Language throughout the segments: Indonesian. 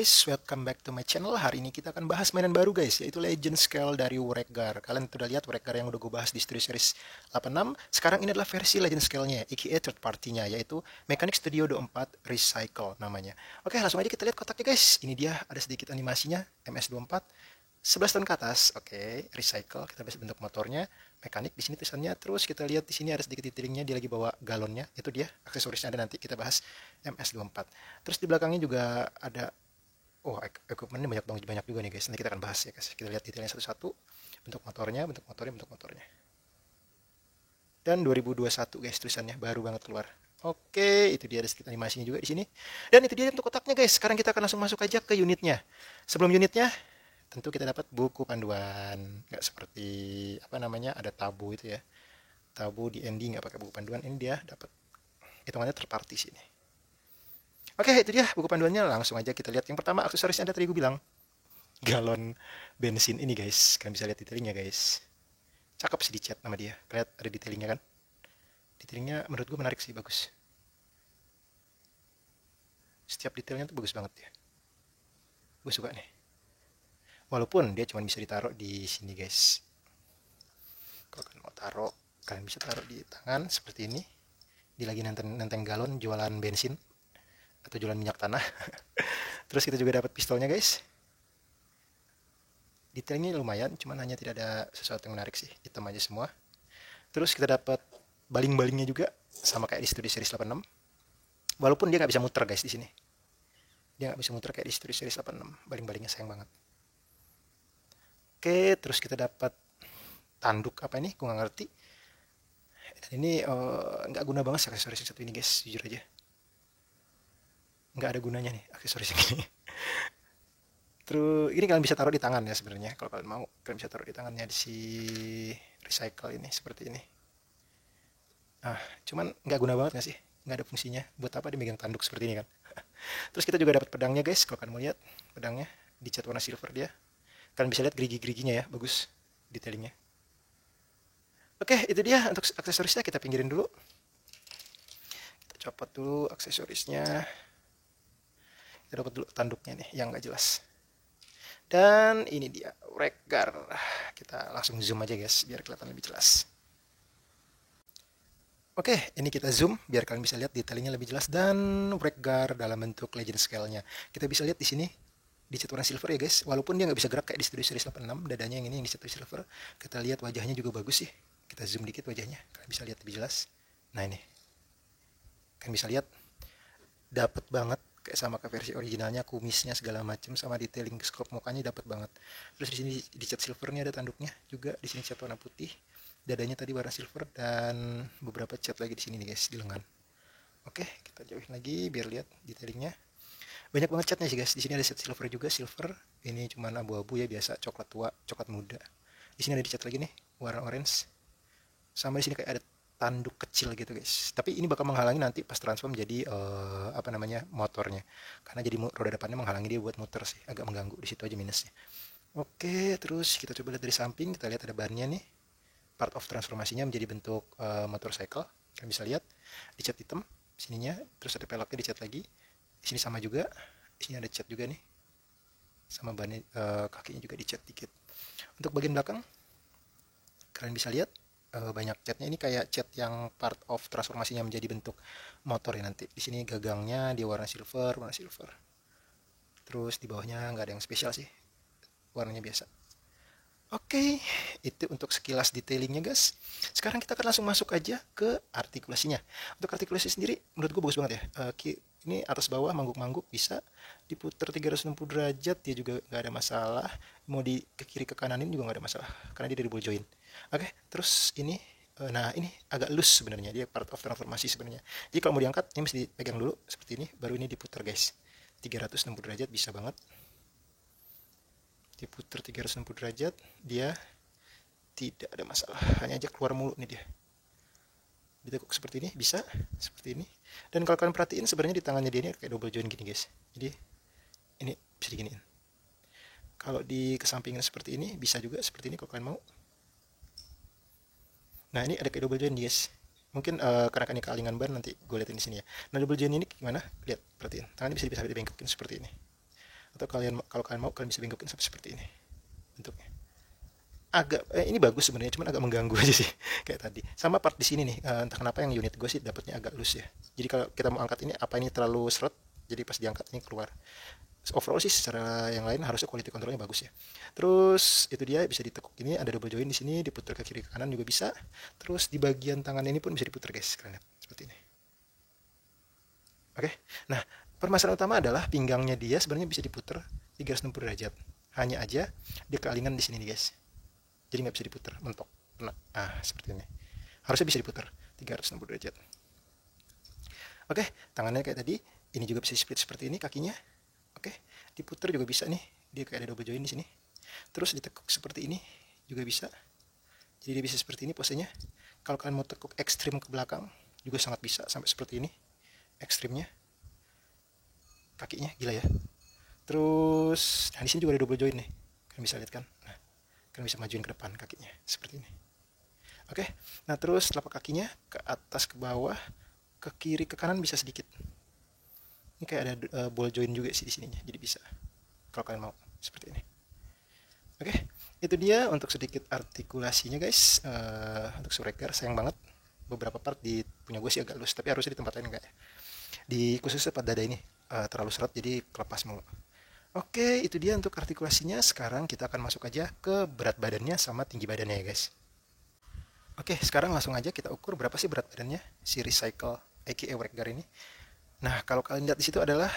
guys, welcome back to my channel. Hari ini kita akan bahas mainan baru guys, yaitu Legend Scale dari Wreck-Gar. Kalian udah lihat Wreck-Gar yang udah gue bahas di Studio Series 86. Sekarang ini adalah versi Legend Scale-nya, aka third party-nya, yaitu Mechanic Studio 24 Recycle namanya. Oke, langsung aja kita lihat kotaknya guys. Ini dia, ada sedikit animasinya, MS24. 11 tahun ke atas, oke, recycle. Kita bisa bentuk motornya, mekanik di sini tulisannya. Terus kita lihat di sini ada sedikit detailing-nya, dia lagi bawa galonnya. Itu dia, aksesorisnya ada nanti kita bahas MS24. Terus di belakangnya juga ada, oh, equipment-nya banyak juga nih guys. Nanti kita akan bahas ya guys. Kita lihat detailnya satu-satu. Bentuk motornya, bentuk motornya, bentuk motornya. Dan 2021 guys tulisannya, baru banget keluar. Oke, itu dia ada sedikit animasinya juga di sini. Dan itu dia untuk kotaknya guys. Sekarang kita akan langsung masuk aja ke unitnya. Sebelum unitnya, tentu kita dapat buku panduan, nggak seperti apa namanya ada tabu itu ya, tabu di ending nggak pakai buku panduan. Ini dia dapat hitungannya terparti sini. Oke, itu dia buku panduannya. Langsung aja kita lihat. Yang pertama aksesorisnya ada, tadi gue bilang galon bensin ini guys. Kalian bisa lihat detailingnya guys, cakep sih, dicat nama dia. Lihat ada detailingnya kan, detailingnya menurut gue menarik sih, bagus. Setiap detailnya tuh bagus banget ya, gue suka nih. Walaupun dia cuma bisa ditaruh di sini guys. Kalau kalian mau taruh, kalian bisa taruh di tangan seperti ini. Dia lagi nenteng galon jualan bensin atau jualan minyak tanah. Terus kita juga dapat pistolnya guys. Detailnya lumayan, cuman hanya tidak ada sesuatu yang menarik sih, hitam aja semua. Terus kita dapat baling-balingnya juga, sama kayak di Studio Series 86. Walaupun dia nggak bisa muter guys di sini. Dia nggak bisa muter kayak di Studio Series 86. Baling-balingnya sayang banget. Oke, terus kita dapat tanduk apa ini, gue nggak ngerti. Dan ini nggak guna banget sih aksesoris yang satu ini guys, jujur aja. Nggak ada gunanya nih aksesoris ini. Terus ini kalian bisa taruh di tangan ya sebenarnya, kalau kalian mau. Kalian bisa taruh di tangannya di si recycle ini, seperti ini. Ah, cuman nggak guna banget nggak sih? Nggak ada fungsinya. Buat apa dia megang tanduk seperti ini kan? Terus kita juga dapat pedangnya guys, kalau kalian mau lihat. Pedangnya dicat warna silver dia. Kalian bisa lihat gerigi-geriginya ya, bagus detailingnya. Oke, itu dia untuk aksesorisnya. Kita pinggirin dulu. Kita copot dulu aksesorisnya. Kita dapat dulu tanduknya nih, yang nggak jelas. Dan ini dia, Wreck-Gar. Kita langsung zoom aja guys, biar kelihatan lebih jelas. Oke, ini kita zoom, biar kalian bisa lihat detailingnya lebih jelas. Dan Wreck-Gar dalam bentuk Legend Scale-nya. Kita bisa lihat di sini, dicat warna silver ya guys. Walaupun dia nggak bisa gerak kayak di Studio Series 86, dadanya yang ini yang dicat silver. Kita lihat wajahnya juga bagus sih. Kita zoom dikit wajahnya, kalian bisa lihat lebih jelas. Nah ini, kalian bisa lihat, dapet banget kayak sama ke versi originalnya, kumisnya segala macam sama detailing sculpt mukanya dapet banget. Terus di sini dicat silver nih, ada tanduknya juga. Di sini cat warna putih, dadanya tadi warna silver, dan beberapa cat lagi di sini nih guys, di lengan. Oke, kita jauhin lagi biar lihat detailingnya. Banyak banget catnya sih guys. Di sini ada cat silver juga, silver. Ini cuman abu-abu ya, biasa coklat tua, coklat muda. Di sini ada dicat lagi nih, warna orange. Sama di sini kayak ada tanduk kecil gitu guys. Tapi ini bakal menghalangi nanti pas transform jadi apa namanya, motornya. Karena jadi roda depannya menghalangi dia buat muter sih, agak mengganggu. Di situ aja minusnya. Oke, terus kita coba lihat dari samping. Kita lihat ada bannya nih. Part of transformasinya menjadi bentuk motorcycle. Kalian bisa lihat dicat hitam sininya. Terus ada peleknya dicat lagi. Di sini sama juga. Di sini ada cat juga nih. Sama ban kakinya juga dicat dikit. Untuk bagian belakang kalian bisa lihat banyak catnya. Ini kayak cat yang part of transformasinya menjadi bentuk motor ya nanti. Di sini gagangnya dia warna silver, warna silver. Terus di bawahnya nggak ada yang spesial sih, warnanya biasa. Oke, itu untuk sekilas detailingnya guys. Sekarang kita akan langsung masuk aja ke artikulasinya. Untuk artikulasi sendiri menurut gue bagus banget ya. Ini atas bawah mangguk-mangguk, bisa diputar 360 derajat, dia juga nggak ada masalah. Mau di ke kiri ke kanan ini juga nggak ada masalah karena dia double join. Oke, terus ini nah ini agak loose sebenarnya, dia part of transformasi sebenarnya. Jadi kalau mau diangkat ini mesti dipegang dulu seperti ini, baru ini diputar guys. 360 derajat bisa banget. Diputar 360 derajat, dia tidak ada masalah, hanya aja keluar mulu nih dia. Ditekuk seperti ini bisa, seperti ini. Dan kalau kalian perhatiin sebenarnya di tangannya dia ini kayak double join gini guys. Jadi ini bisa diginiin. Kalau di kesampingan seperti ini bisa juga seperti ini kalau kalian mau. Nah ini ada kayak double join guys. Mungkin karena ini kealingan ban, nanti gue liatin di sini ya. Nah double join ini gimana? Lihat, perhatiin. Tangannya bisa dibengkokin seperti ini. Atau kalau kalian mau, kalian bisa bengkokin sampai seperti ini bentuknya. Agak ini bagus sebenarnya, cuman agak mengganggu aja sih kayak tadi. Sama part di sini nih, entah kenapa yang unit gue sih dapatnya agak loose ya. Jadi kalau kita mau angkat ini, apa ini terlalu seret, jadi pas diangkat ini keluar. Overall sih secara yang lain harusnya quality controlnya bagus ya. Terus itu dia bisa ditekuk, ini ada double join di sini, diputar ke kiri ke kanan juga bisa. Terus di bagian tangan ini pun bisa diputar guys, kalian lihat seperti ini. Oke, nah permasalahan utama adalah pinggangnya dia sebenarnya bisa diputar 360 derajat. Hanya aja dia kealingan di sini nih guys. Jadi nggak bisa diputar, mentok. Nah, seperti ini. Harusnya bisa diputar 360 derajat. Oke, tangannya kayak tadi. Ini juga bisa split seperti ini kakinya. Oke, diputar juga bisa nih. Dia kayak ada double join di sini. Terus ditekuk seperti ini juga bisa. Jadi dia bisa seperti ini posenya. Kalau kalian mau tekuk ekstrim ke belakang juga sangat bisa sampai seperti ini. Ekstrimnya. Kakinya gila ya. Terus, nah di sini juga ada double join nih. Kalian bisa lihat kan? Nah, kalian bisa majuin ke depan kakinya seperti ini. Oke, nah terus telapak kakinya ke atas ke bawah, ke kiri ke kanan bisa sedikit. Ini kayak ada ball joint juga sih di sininya, jadi bisa kalau kalian mau seperti ini. Oke, itu dia untuk sedikit artikulasinya guys. Untuk surekar sayang banget beberapa part di punya gue sih agak loose, tapi harusnya di tempat lain enggak ya. Di khususnya pada dada ini terlalu seret jadi kelepas mulu. Oke, itu dia untuk artikulasinya. Sekarang kita akan masuk aja ke berat badannya sama tinggi badannya ya guys. Oke, sekarang langsung aja kita ukur berapa sih berat badannya si Recycle aka Wreckguard ini. Nah, kalau kalian lihat di situ adalah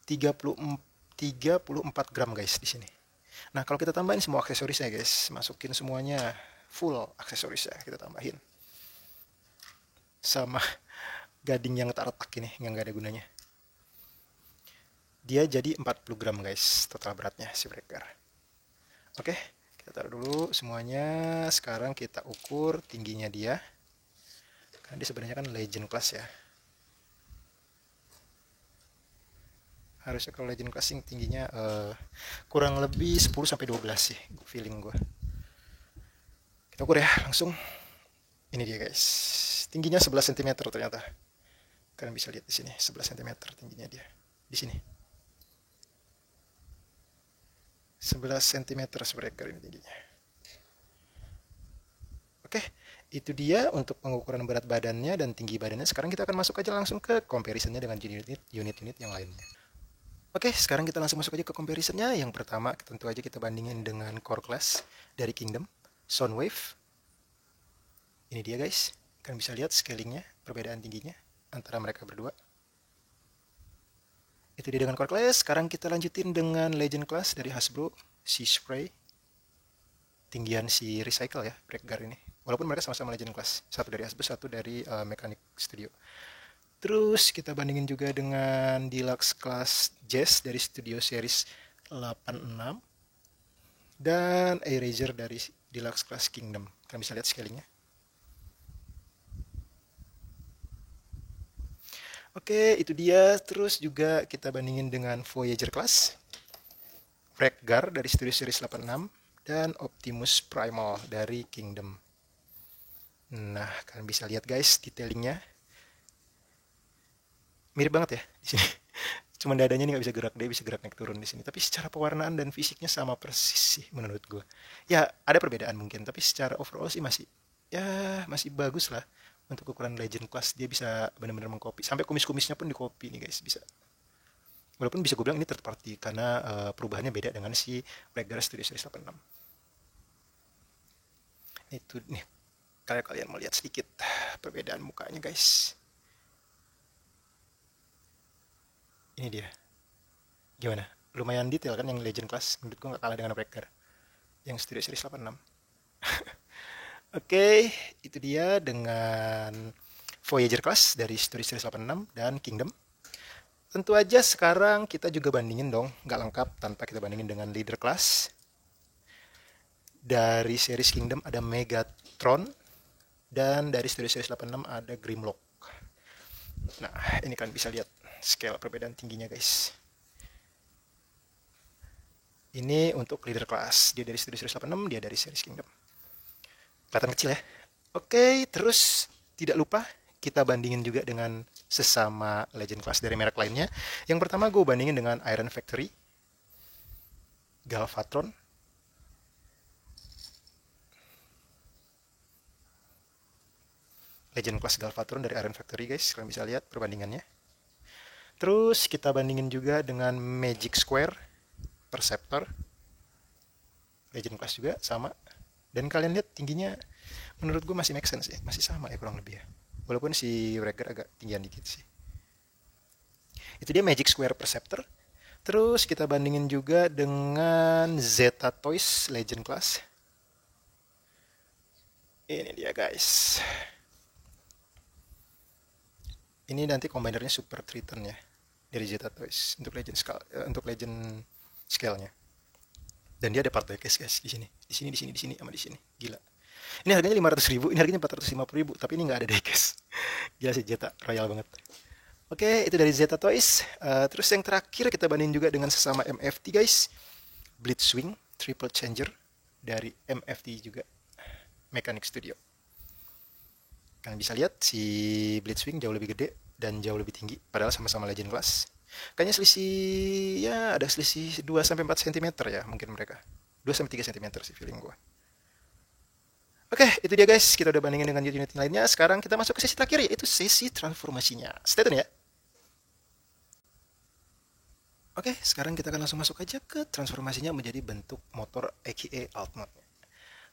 34 gram guys di sini. Nah, kalau kita tambahin semua aksesorisnya guys, masukin semuanya full aksesorisnya kita tambahin. Sama gading yang tak retak ini yang nggak ada gunanya. Dia jadi 40 gram guys total beratnya si Wreckguard. Oke. Kita taruh dulu semuanya. Sekarang kita ukur tingginya dia. Karena dia sebenarnya kan legend class ya. Harusnya kalau legend class tingginya kurang lebih 10-12 sih feeling gue. Kita ukur ya langsung. Ini dia guys. Tingginya 11 cm ternyata. Kalian bisa lihat di sini 11 cm tingginya dia. Di sini. 11 cm Wreckguard ini tingginya. Oke, itu dia untuk pengukuran berat badannya dan tinggi badannya. Sekarang kita akan masuk aja langsung ke comparisonnya dengan unit-unit yang lainnya. Oke, sekarang kita langsung masuk aja ke comparisonnya. Yang pertama, tentu aja kita bandingin dengan core class dari Kingdom, Soundwave. Ini dia guys, kalian bisa lihat scalingnya, perbedaan tingginya antara mereka berdua. Itu dia dengan core class. Sekarang kita lanjutin dengan legend class dari Hasbro, si Spray. Tinggian si Recycle ya, Wreckguard ini. Walaupun mereka sama-sama legend class. Satu dari Hasbro, satu dari Mechanic Studio. Terus kita bandingin juga dengan Deluxe Class Jazz dari Studio Series 86. Dan Eraser dari Deluxe Class Kingdom. Kalian bisa lihat scalingnya. Oke, itu dia. Terus juga kita bandingin dengan Voyager Class, Wreckguard dari Studio Series 86, dan Optimus Primal dari Kingdom. Nah, kalian bisa lihat guys detailingnya. Mirip banget ya di sini. Cuman dadanya nih nggak bisa gerak, dia bisa gerak naik turun di sini. Tapi secara pewarnaan dan fisiknya sama persis sih menurut gue. Ya, ada perbedaan mungkin, tapi secara overall sih masih bagus lah. Untuk ukuran legend class dia bisa benar-benar mengcopy, sampai kumis-kumisnya pun dicopy nih guys, bisa. Walaupun bisa gue bilang ini third party karena perubahannya beda dengan si Wreckguard Studio Series 86. Itu nih, kalian mau lihat sedikit perbedaan mukanya guys. Ini dia. Gimana? Lumayan detail kan yang legend class, menurut gue gak kalah dengan Wreckguard yang Studio Series 86. Oke, itu dia dengan Voyager Class dari Studio Series 86 dan Kingdom. Tentu aja sekarang kita juga bandingin dong, nggak lengkap tanpa kita bandingin dengan Leader Class. Dari series Kingdom ada Megatron, dan dari Studio Series 86 ada Grimlock. Nah, ini kalian bisa lihat scale perbedaan tingginya guys. Ini untuk Leader Class, dia dari Studio Series 86, dia dari series Kingdom. Kelihatan kecil ya. Oke, terus tidak lupa kita bandingin juga dengan sesama legend class dari merek lainnya. Yang pertama gue bandingin dengan Iron Factory. Galvatron, Legend Class Galvatron dari Iron Factory guys, kalian bisa lihat perbandingannya. Terus kita bandingin juga dengan Magic Square Perceptor, Legend Class juga sama. Dan kalian lihat tingginya menurut gue masih make sense ya, masih sama ya kurang lebih ya. Walaupun si Wrecker agak tinggian dikit sih. Itu dia Magic Square Perceptor. Terus kita bandingin juga dengan Zeta Toys Legend Class. Ini dia guys. Ini nanti combinernya Super Triton ya dari Zeta Toys untuk Legend scale-nya. Dan dia ada part diecast guys di sini, sama di sini. Gila. Ini harganya 500.000, ini harganya 450.000, tapi ini nggak ada diecast. Gila sih Zeta, royal banget. Oke, itu dari Zeta Toys. Terus yang terakhir kita bandingin juga dengan sesama MFT guys. Blitzwing Triple Changer dari MFT juga, Mechanic Studio. Kalian bisa lihat si Blitzwing jauh lebih gede dan jauh lebih tinggi, padahal sama-sama Legend Class. Kayaknya selisih, ya ada selisih 2-4 cm ya mungkin mereka. 2-3 cm sih feeling gue. Oke, itu dia guys. Kita udah bandingin dengan unit lainnya. Sekarang kita masuk ke sesi terakhir, yaitu sesi transformasinya. Stay tune ya. Oke, sekarang kita akan langsung masuk aja ke transformasinya menjadi bentuk motor aka alt mode.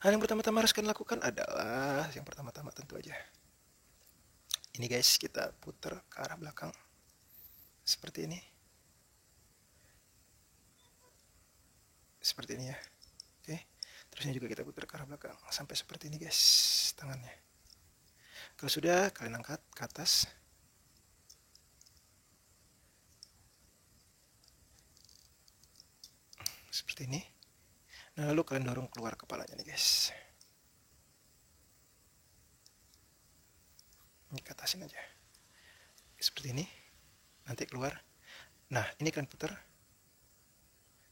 Hal yang pertama-tama harus kalian lakukan adalah, yang pertama-tama tentu aja, ini guys, kita putar ke arah belakang seperti ini. Seperti ini ya. Oke. Terusnya juga kita putar ke arah belakang sampai seperti ini guys, tangannya. Kalau sudah, kalian angkat ke atas. Seperti ini. Nah, lalu kalian dorong keluar kepalanya nih guys. Ini ke atasin aja. Seperti ini. Nanti keluar. Nah, ini kalian putar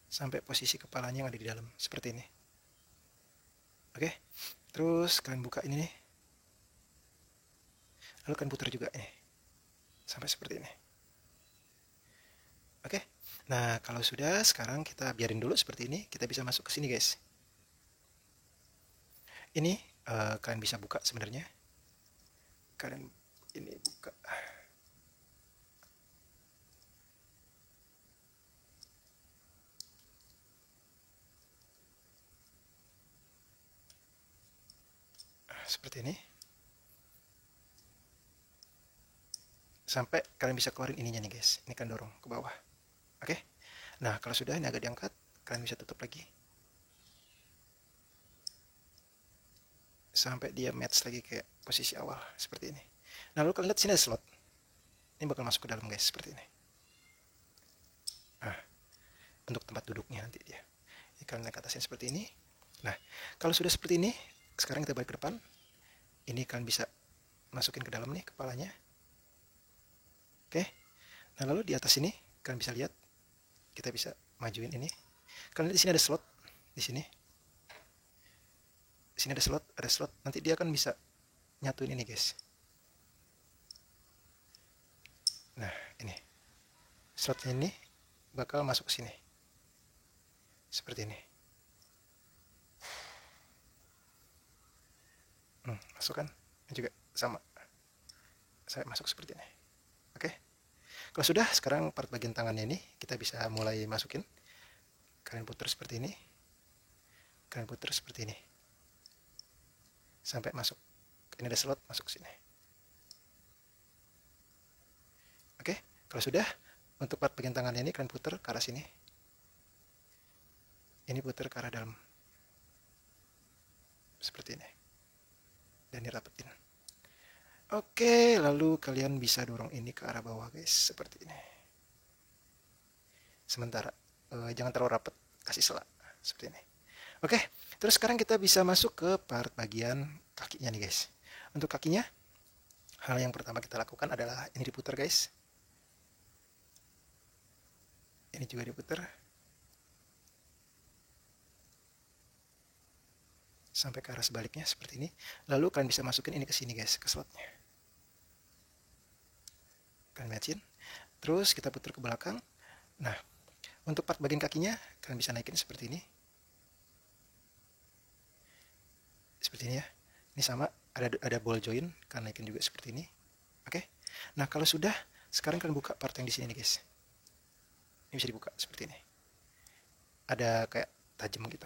sampai posisi kepalanya yang ada di dalam. Seperti ini. Oke. Terus kalian buka ini nih. Lalu kalian putar juga nih. Sampai seperti ini. Oke. Nah, kalau sudah, sekarang kita biarin dulu seperti ini. Kita bisa masuk ke sini guys. Ini kalian bisa buka sebenarnya. Kalian ini buka. Seperti ini. Sampai kalian bisa keluarin ininya nih guys. Ini kan dorong ke bawah. Oke. Nah, kalau sudah ini agak diangkat, kalian bisa tutup lagi. Sampai dia match lagi kayak posisi awal seperti ini. Nah, lalu kalian lihat sini ada slot. Ini bakal masuk ke dalam guys seperti ini. Nah, untuk tempat duduknya nanti dia. Ini kalian naik ke atasnya seperti ini. Nah, kalau sudah seperti ini, sekarang kita balik ke depan. Ini kalian bisa masukin ke dalam nih kepalanya. Oke. Nah, lalu di atas ini kalian bisa lihat, kita bisa majuin ini. Kalian lihat di sini ada slot di sini. Di sini ada slot. Nanti dia akan bisa nyatuin ini guys. Nah, ini slotnya ini bakal masuk ke sini seperti ini. Masuk kan? Ini juga sama. Saya masuk seperti ini. Oke. Kalau sudah, sekarang part bagian tangannya ini kita bisa mulai masukin. Kalian putar seperti ini. Kalian putar seperti ini. Sampai masuk. Ini ada slot, masuk ke sini. Oke. Kalau sudah, untuk part bagian tangannya ini kalian putar ke arah sini. Ini putar ke arah dalam. Seperti ini. Dan dirapetin. Oke, lalu kalian bisa dorong ini ke arah bawah guys, seperti ini. Sementara, jangan terlalu rapat, kasih sela, seperti ini. Oke, terus sekarang kita bisa masuk ke part bagian kakinya nih guys. Untuk kakinya, hal yang pertama kita lakukan adalah ini diputar guys. Ini juga diputar. Sampai ke arah sebaliknya seperti ini. Lalu kalian bisa masukin ini ke sini guys, ke slotnya. Kalian matchin. Terus kita putar ke belakang. Nah, Untuk part bagian kakinya kalian bisa naikin seperti ini. Seperti ini ya. Ini sama, ada ball joint, kalian naikin juga seperti ini. Oke. Nah, kalau sudah, sekarang kalian buka part yang di sini nih, guys. Ini bisa dibuka seperti ini. Ada kayak tajam gitu.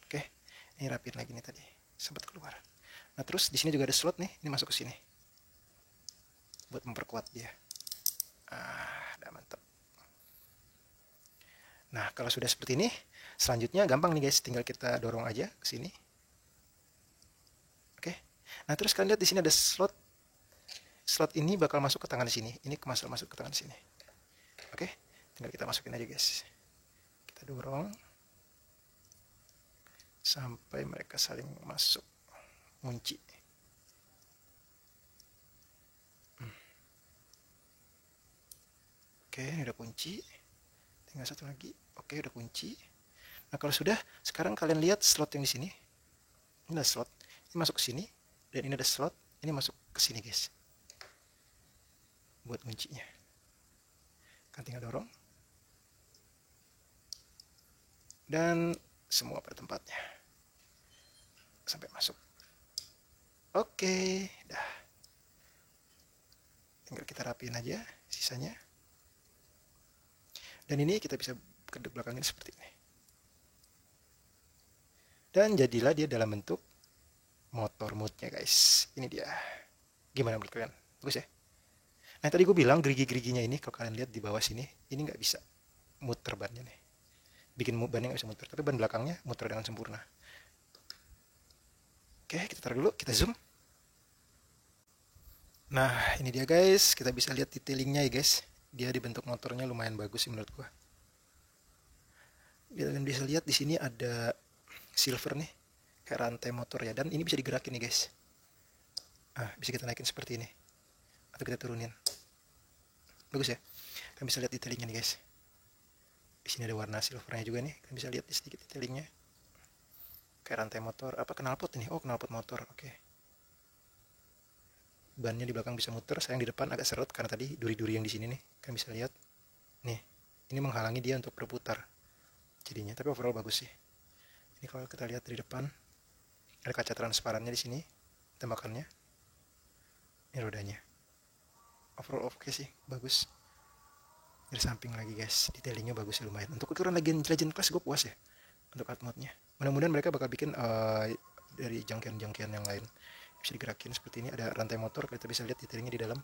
Oke. Ini rapiin lagi nih tadi. Sempat keluar. Nah, terus di sini juga ada slot nih, ini masuk ke sini. Buat memperkuat dia. Udah mantap. Nah, kalau sudah seperti ini, selanjutnya gampang nih guys, tinggal kita dorong aja ke sini. Oke. Nah, terus kalian lihat di sini ada slot. Slot ini bakal masuk ke tangan di sini. Ini masuk ke tangan sini. Oke. Tinggal kita masukin aja guys. Kita dorong sampai mereka saling masuk. Kunci. Oke, ini udah kunci. Tinggal satu lagi. Oke, udah kunci. Nah, kalau sudah, sekarang kalian lihat slot yang di sini. Ini ada slot. Ini masuk ke sini. Dan ini ada slot. Ini masuk ke sini, guys. Buat kuncinya. Kan tinggal dorong. Dan semua pada tempatnya. Sampai masuk. Oke, dah. Tinggal kita rapiin aja sisanya. Dan ini kita bisa kedek belakangin seperti ini. Dan jadilah dia dalam bentuk motor moodnya guys. Ini dia. Gimana menurut kalian? Bagus ya? Nah tadi gue bilang gerigi-geriginya ini kalau kalian lihat di bawah sini, ini nggak bisa muter bannya nih. Bikin bannya nggak bisa muter, tapi ban belakangnya muter dengan sempurna. Oke, kita taruh dulu, kita zoom. Nah ini dia guys, kita bisa lihat detailingnya ya guys. Dia dibentuk motornya lumayan bagus sih menurut gua. Kalian bisa lihat di sini ada silver nih, kayak rantai motor ya, dan ini bisa digerakin nih guys. Bisa kita naikin seperti ini, atau kita turunin. Bagus ya. Kalian bisa lihat detailingnya nih guys. Di sini ada warna silvernya juga nih, kalian bisa lihat di sedikit detailingnya. Kayak rantai motor, apa knalpot ini? Oh knalpot motor, oke. Bannya di belakang bisa muter, sayang di depan agak seret karena tadi duri-duri yang di sini nih, kalian bisa lihat. Nih, ini menghalangi dia untuk berputar jadinya, tapi overall bagus sih. Ini kalau kita lihat dari depan, ada kaca transparannya di sini, tembakannya. Ini rodanya. Overall oke sih, bagus. Dari samping lagi guys, detailingnya bagus sih lumayan. Untuk ukuran Legend Class gue puas ya untuk art mode-nya. Mudah-mudahan mereka bakal bikin dari jangkian-jangkian yang lain. Bisa digerakin seperti ini, ada rantai motor, kita bisa lihat detailingnya di dalam.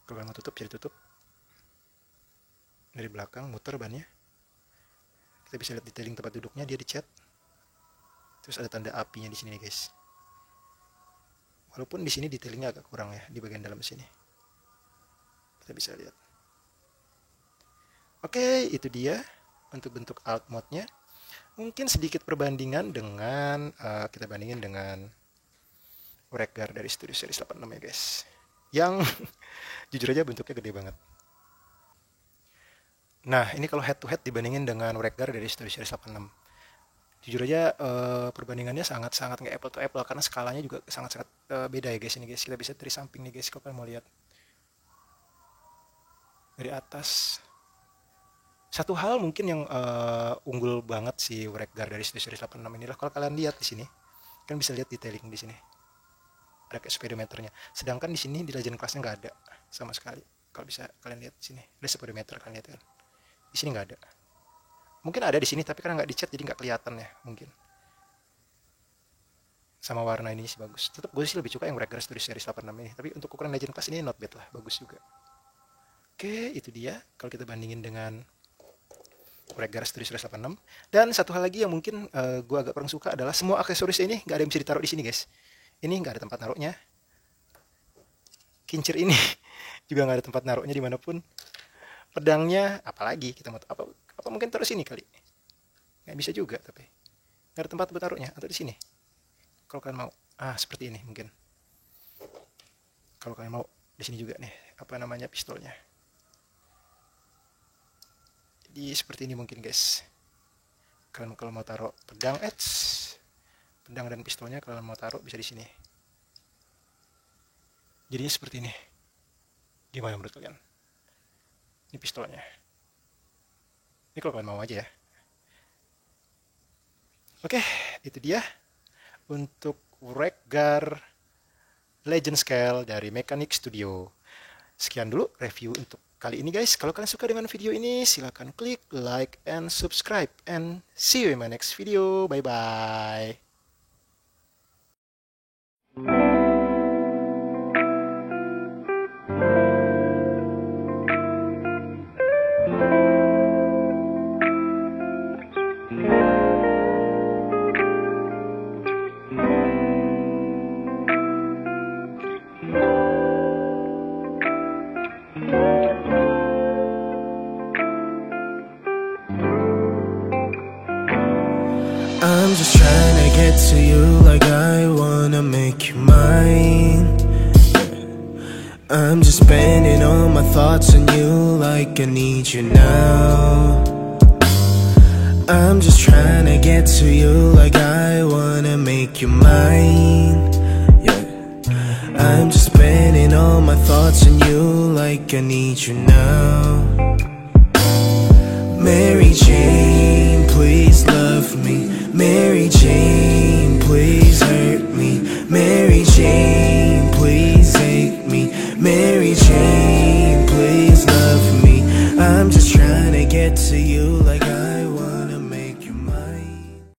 Kalau mau tutup jadi tutup. Dari belakang muter bannya. Kita bisa lihat detailing tempat duduknya, dia dicat. Terus ada tanda apinya di sini nih guys. Walaupun di sini detailingnya agak kurang ya di bagian dalam sini. Kita bisa lihat. Oke, itu dia untuk bentuk alt mode-nya. Mungkin sedikit perbandingan dengan kita bandingin dengan Wreckguard dari Studio Series 86 ya guys. Yang jujur aja bentuknya gede banget. Nah, ini kalau head to head dibandingin dengan Wreckguard dari Studio Series 86. Jujur aja perbandingannya sangat-sangat nggak apple to apple karena skalanya juga sangat-sangat beda ya guys ini guys. Kita bisa dari samping nih guys kalau kalian mau lihat. Dari atas. Satu hal mungkin yang unggul banget si Wreckguard dari Studio Series 86 inilah kalau kalian lihat di sini. Kalian bisa lihat detailing di sini. Ada kayak speedometernya. Sedangkan di sini di Legend Class-nya nggak ada sama sekali. Kalau bisa kalian lihat di sini, ada speedometer kalian lihat kan. Di sini nggak ada. Mungkin ada di sini tapi karena nggak dicat jadi nggak kelihatan ya mungkin. Sama warna ini sih bagus. Tetap gue sih lebih suka yang Wreckguard Studio Series 86 ini. Tapi untuk ukuran Legend Class ini not bad lah, bagus juga. Oke, itu dia. Kalau kita bandingin dengan Wreckguard Studio Series 86. Dan satu hal lagi yang mungkin gue agak kurang suka adalah semua aksesoris ini nggak ada yang bisa ditaruh di sini guys. Ini nggak ada tempat naruhnya. Kincir ini juga nggak ada tempat naruhnya dimanapun. Pedangnya apalagi kita mau apa mungkin taruh sini kali. Nggak bisa juga tapi nggak ada tempat buat taruhnya atau di sini. Kalau kalian mau seperti ini mungkin. Kalau kalian mau di sini juga nih apa namanya pistolnya. Jadi seperti ini mungkin guys. Kalian kalau mau taruh pedang pedang dan pistolnya kalian mau taruh bisa di sini. Jadinya seperti ini. Gimana menurut kalian? Ini pistolnya. Ini kalau kalian mau aja ya. Oke, itu dia untuk Wreck-Gar Legend Scale dari Mechanic Studio. Sekian dulu review untuk kali ini guys. Kalau kalian suka dengan video ini, silahkan klik like and subscribe. And see you in my next video. Bye-bye. I'm just trying to get to you like I wanna make you mine. I'm just spending all my thoughts on you like I need you now. I'm just trying to get to you like I wanna make you mine. Yeah, I'm just spending all my thoughts on you like I need you now. Mary Jane, please love me. Mary Jane,